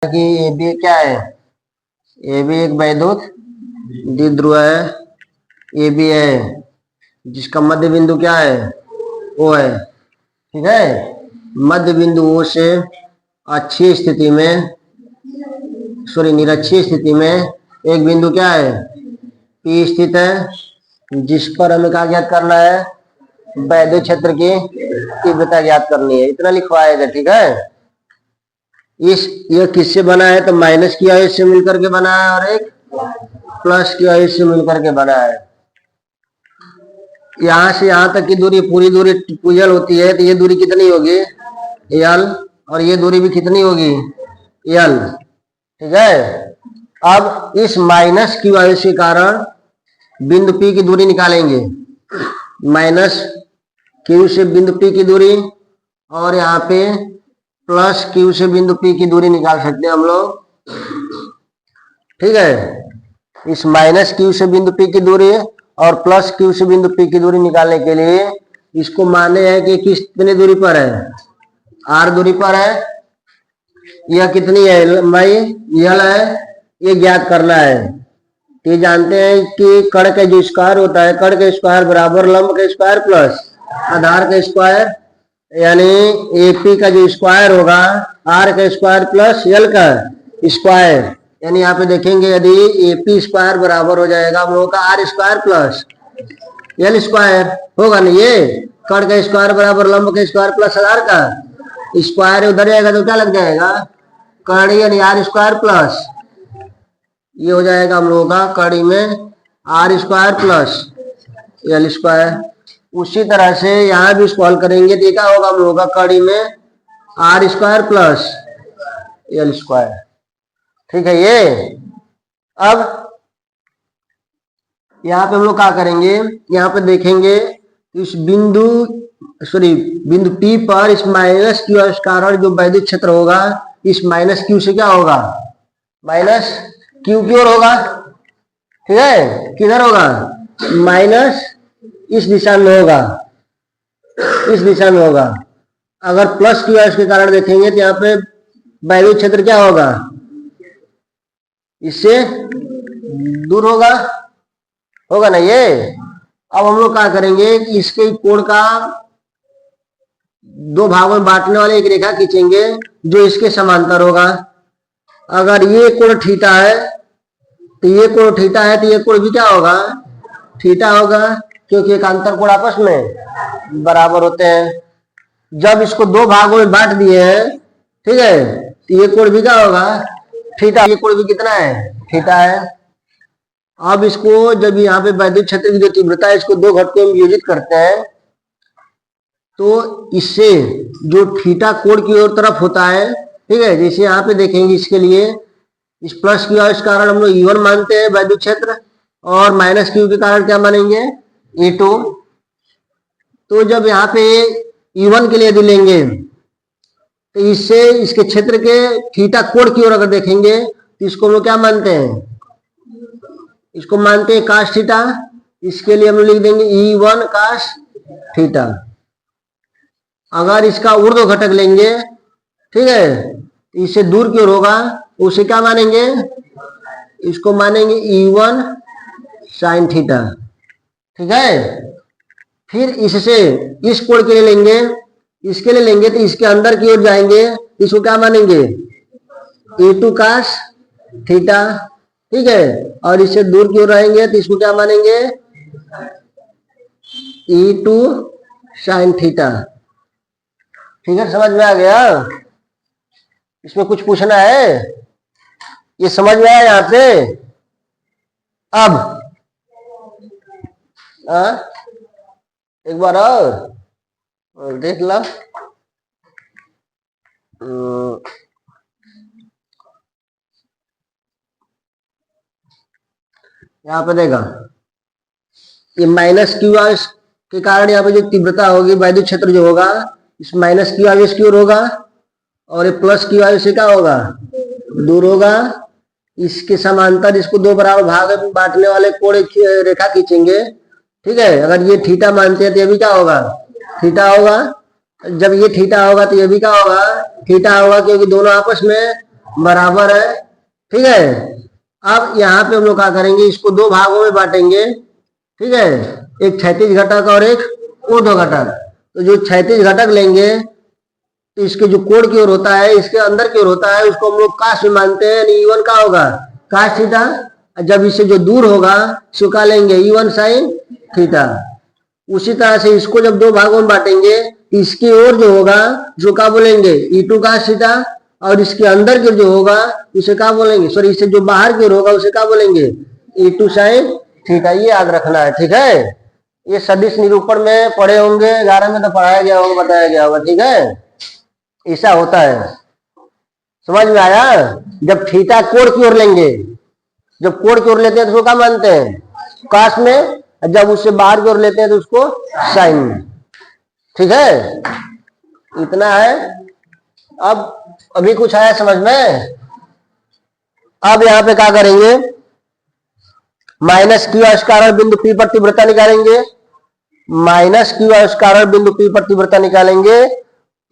कि A B क्या है, ए बी एक वैद्युत द्विध्रुव है, ए बी है जिसका मध्य बिंदु क्या है, ओ है। ठीक है, मध्य बिंदु ओ से अच्छी स्थिति में, सॉरी निरक्षीय स्थिति में एक बिंदु क्या है, पी स्थित है, जिस पर हमें क्या ज्ञात करना है, वैद्युत क्षेत्र की तीव्रता ज्ञात करनी है। इतना लिखवाएगा। ठीक है, यह किससे बना है, तो माइनस की आयु से मिलकर के बना है और एक प्लस की आयु से मिलकर के बना है। यहां से यहां तक की दूरी, पूरी दूरी पूजल होती है, तो ये दूरी कितनी होगी, एल, और ये दूरी भी कितनी होगी, एल। ठीक है, अब इस माइनस की वजह के कारण बिंदु P की दूरी निकालेंगे, माइनस Q से बिंदु P की दूरी, और यहाँ पे प्लस Q से बिंदु P की दूरी निकाल सकते हैं हम लोग। ठीक है, इस माइनस Q से बिंदु P की दूरी और प्लस Q से बिंदु P की दूरी निकालने के लिए इसको माने हैं कि कितनी दूरी पर है, R दूरी पर है। यह कितनी है, लंबाई यल है, ये ज्ञात करना है। ये जानते हैं कि कण का जो स्क्वायर होता है, कण का स्क्वायर बराबर लंब का स्क्वायर प्लस आधार का स्क्वायर, यानी एपी का जो स्क्वायर होगा आर का स्क्वायर प्लस यल का स्क्वायर। यानी यहाँ पे देखेंगे यदि एपी स्क्वायर बराबर हो जाएगा हम लोग का R square plus L square होगा ना, ये कण का स्क्वायर बराबर लंब का स्क्वायर प्लस आधार का स्क्वायर, उधर जाएगा तो क्या लग जाएगा, कर्ण यानी आर स्क्वायर प्लस, ये हो जाएगा हम लोगों का कड़ी में R square plus L square. उसी तरह से यहाँ भी सॉल्व करेंगे तो क्या होगा हम लोगों का कड़ी में R square plus L square. ठीक है, ये अब यहाँ पे हम लोग क्या करेंगे, यहाँ पे देखेंगे इस बिंदु, सॉरी बिंदु P पर इस माइनस क्यू के कारण जो वैद्युत क्षेत्र होगा, इस माइनस क्यू से क्या होगा, माइनस क्यू की ओर होगा। ठीक है, किधर होगा, माइनस इस दिशा में होगा, इस दिशा में होगा। अगर प्लस क्यू के कारण देखेंगे तो यहाँ पे वैद्युत क्षेत्र क्या होगा, इससे दूर होगा, होगा ना ये। अब हम लोग क्या करेंगे कि इसके कोण का दो भागों में बांटने वाले एक रेखा खींचेंगे जो इसके समांतर होगा। अगर ये कोण थीटा है तो ये कोण थीटा है, तो ये कोण भी क्या होगा, थीटा होगा, क्योंकि एकांतर कोण आपस में बराबर होते हैं। जब इसको दो भागों में बांट दिए हैं, ठीक है, तो ये कोण भी क्या होगा, थीटा, ये कोण भी कितना है, थीटा है। अब इसको जब यहाँ पे वैद्युत क्षेत्र की जो तीव्रता है, इसको दो घटकों में विभाजित करते हैं, तो इससे जो थीटा कोण की ओर तरफ होता है, ठीक है, जैसे यहाँ पे देखेंगे इसके लिए इस प्लस क्यू इस कारण हम लोग E1 मानते हैं वैद्युत क्षेत्र, और माइनस क्यू के कारण क्या मानेंगे, E2। तो जब यहाँ पे E1 के लिए यदि लेंगे तो इससे इसके क्षेत्र के थीटा कोण की ओर अगर देखेंगे तो इसको हम लोग क्या मानते हैं, इसको मानते हैं काश थीटा। इसके लिए हम लिख देंगे E1 काश थीटा। अगर इसका ऊर्ध्व घटक लेंगे, ठीक है, इससे दूर की ओर होगा, उसे क्या मानेंगे, इसको मानेंगे E1 साइन थीटा। ठीक है, फिर इससे इस कोण के लिए लेंगे, इसके लिए लेंगे तो इसके अंदर की ओर जाएंगे, इसको क्या मानेंगे, E2 काश थीटा। ठीक है, और इससे दूर की ओर रहेंगे तो इसको क्या मानेंगे, E2 साइन थीटा। ठीक है, समझ में आ गया, इसमें कुछ पूछना है, ये समझ में आया यहाँ पे। अब एक बार और देख ला, यहाँ पे देखा ये माइनस क्यू के कारण यहाँ पे जो तीव्रता होगी, वैद्युत क्षेत्र जो होगा, इस माइनस क्यू आवेश की ओर होगा, और ये प्लस क्यू आवेश से क्या होगा, दूर होगा। इसके समांतर इसको दो बराबर भाग में बांटने वाले कोण रेखा खींचेंगे। ठीक है, अगर ये थीटा मानते हैं तो ये भी क्या होगा, थीटा होगा। जब ये थीटा होगा तो ये भी क्या होगा, थीटा होगा, क्योंकि दोनों आपस में बराबर है। ठीक है, अब यहाँ पे हम लोग क्या करेंगे, इसको दो भागों में बांटेंगे। ठीक है, एक क्षैतिज घटक और एक ऊर्ध्व घटक। तो जो क्षैतिज घटक लेंगे तो इसके जो कोण की ओर होता है, इसके अंदर की ओर होता है, उसको हम लोग काश में मानते हैं। E1 का होगा काश थीटा। जब इससे जो दूर होगा इसको क्या लेंगे, E1 साइन थीटा। उसी तरह से इसको जब दो भागों में बांटेंगे, इसकी ओर जो होगा जो क्या बोलेंगे, E2 काश थीटा। और इसके अंदर के जो होगा उसे क्या बोलेंगे, सॉरी इससे जो बाहर की ओर होगा उसे क्या बोलेंगे, E2 साइन थीटा। ये याद रखना है। ठीक है, ये सदिश निरूपण में पढ़े होंगे, 11 में तो पढ़ाया गया होगा, बताया गया होगा। ठीक है, ऐसा होता है। समझ में आया। जब थीटा कोण की ओर लेंगे, जब कोण की ओर लेते हैं तो उसको क्या मानते हैं, काश में। जब उससे बाहर की ओर लेते हैं तो उसको साइन में। ठीक है, इतना है। अब अभी कुछ आया समझ में। अब यहां पे क्या करेंगे, माइनस क्यू आविष्कार बिंदु पी पर तीव्रता निकालेंगे। माइनस क्यू आविष्कार बिंदु पी पर तीव्रता निकालेंगे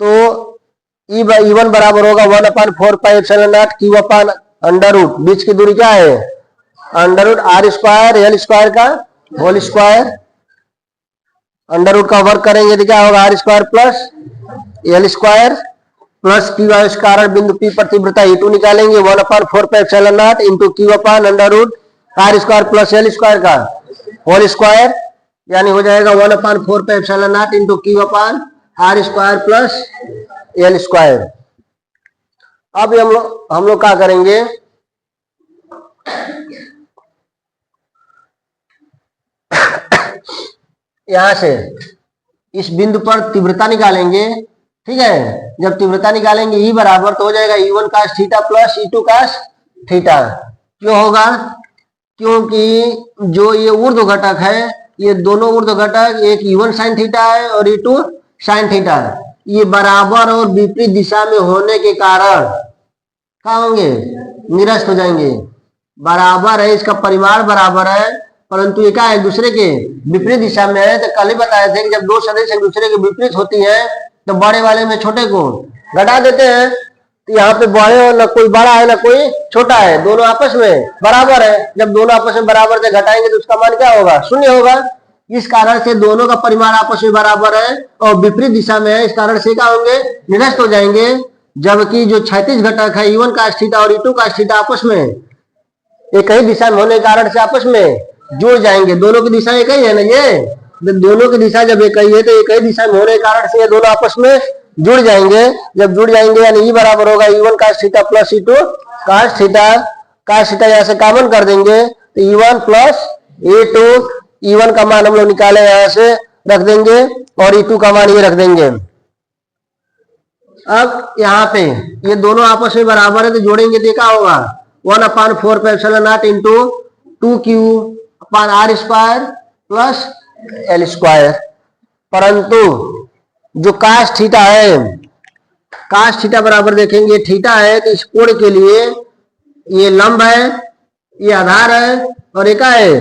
तो E1 बराबर होगा 1/4πε0 क्यू अपान अंडर रूट, बीच की दूरी क्या है, under root R square L square का होल स्क्वायर। अंडर रूट का वर्ग करेंगे तो क्या होगा, R square plus L square plus Q आविष्कार बिंदु पी पर तीव्रता E2 निकालेंगे 1/4πε0 into Q upon under root R square plus L square का होल स्क्वायर, यानी हो जाएगा 1/4πε0 into Q upon R square plus L square. अब हम लोग क्या करेंगे, यहां से इस बिंदु पर तीव्रता निकालेंगे। ठीक है, जब तीव्रता निकालेंगे E बराबर तो हो जाएगा E1 काश थीटा प्लस E2 काश थीटा। क्यों होगा, क्योंकि जो ये ऊर्ध्व घटक है, ये दोनों ऊर्ध्व घटक, एक E1 साइन थीटा है और E2 साइन थीटा है, ये बराबर और विपरीत दिशा में होने के कारण क्या होंगे, निरस्त हो जाएंगे। बराबर है, इसका परिमाण बराबर है, परंतु ये क्या है, दूसरे के विपरीत दिशा में है। तो कल ही बताए थे कि जब दो सदिश एक दूसरे के विपरीत होती है तो बड़े वाले में छोटे को घटा देते हैं। तो यहाँ पे बड़े और न कोई बड़ा है न कोई छोटा है, दोनों आपस में बराबर है। जब दोनों आपस में बराबर से घटाएंगे तो उसका मान क्या होगा, शून्य होगा। इस कारण से दोनों का परिमाण आपस में बराबर है और विपरीत दिशा में है, इस कारण से क्या होंगे, निरस्त हो जाएंगे। जबकि जो क्षैतिज घटक है E1 काश थीटा और E2 काश थीटा आपस में एक ही दिशा में होने के कारण से आपस में जुड़ जाएंगे। दोनों की दिशा एक ही है ना, ये दोनों की दिशा जब एक ही है तो एक ही दिशा में होने के कारण से ये दोनों आपस में जुड़ जाएंगे। जब जुड़ जाएंगे यानी E बराबर होगा E1 काश थीटा प्लस E2 काश थीटा। काश थीटा यहाँ से कॉमन कर देंगे तो E1 प्लस E2, E1 का मान हम लोग निकाले यहां से रख देंगे और E2 का मान ये रख देंगे। अब यहाँ पे ये दोनों आपस में बराबर है तो जोड़ेंगे तो क्या होगा, 1/4πε0 into 2q upon R square plus L square. परंतु जो काश थीटा है, काश थीटा बराबर देखेंगे थीटा है तो इस कोण के लिए ये लंब है, ये आधार है और एक है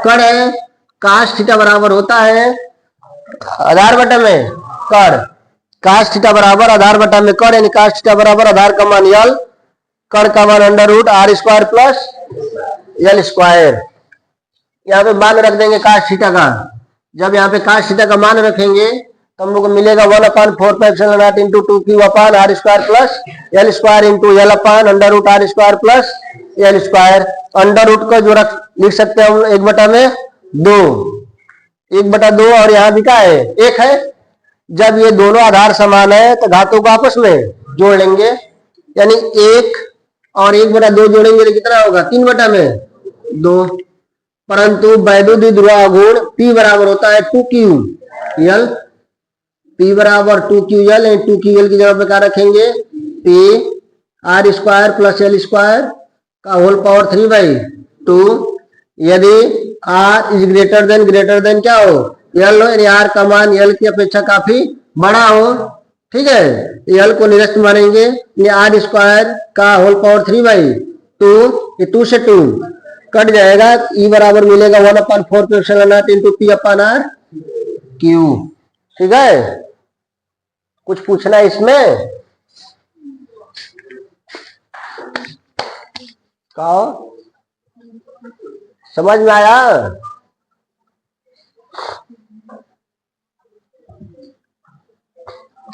कड़ है। काश थीटा बराबर होता है आधार बटा में कड़, काश थीटा बराबर आधार बटा में कड़, यानी काश थीटा बराबर आधार का मान यल, कड़ का मान under root R square plus L square. यहाँ पे मान रख देंगे काश थीटा का। जब यहाँ पे काश थीटा का मान रखेंगे तो हम लोग को मिलेगा 1/4πε0 into 2q upon R square plus L square into L upon under root R square plus L square. Under root का जो लिख सकते हैं हम 1/2, 1/2 और यहाँ भी क्या है, एक है। जब ये दोनों आधार समान है तो घातों को आपस में जोड़ लेंगे, यानी 1 और 1/2 जोड़ेंगे तो कितना होगा, 3/2। परंतु वैद्युत ध्रुव गुण P बराबर होता है 2ql, P बराबर 2ql, 2ql की जगह पे क्या रखेंगे, P R square plus L square का होल पावर 3/2। यदि r इज ग्रेटर देन क्या हो, एल हो, यानी आर का मान एल की अपेक्षा काफी बड़ा हो। ठीक है, एल को निरस्त मानेंगे, आर स्क्वायर का होल पावर 3/2, ये 2 से 2 कट जाएगा। E बराबर मिलेगा 1/4πε0 into P upon R Q. ठीक है, कुछ पूछना है इसमें? कहो, समझ में आया?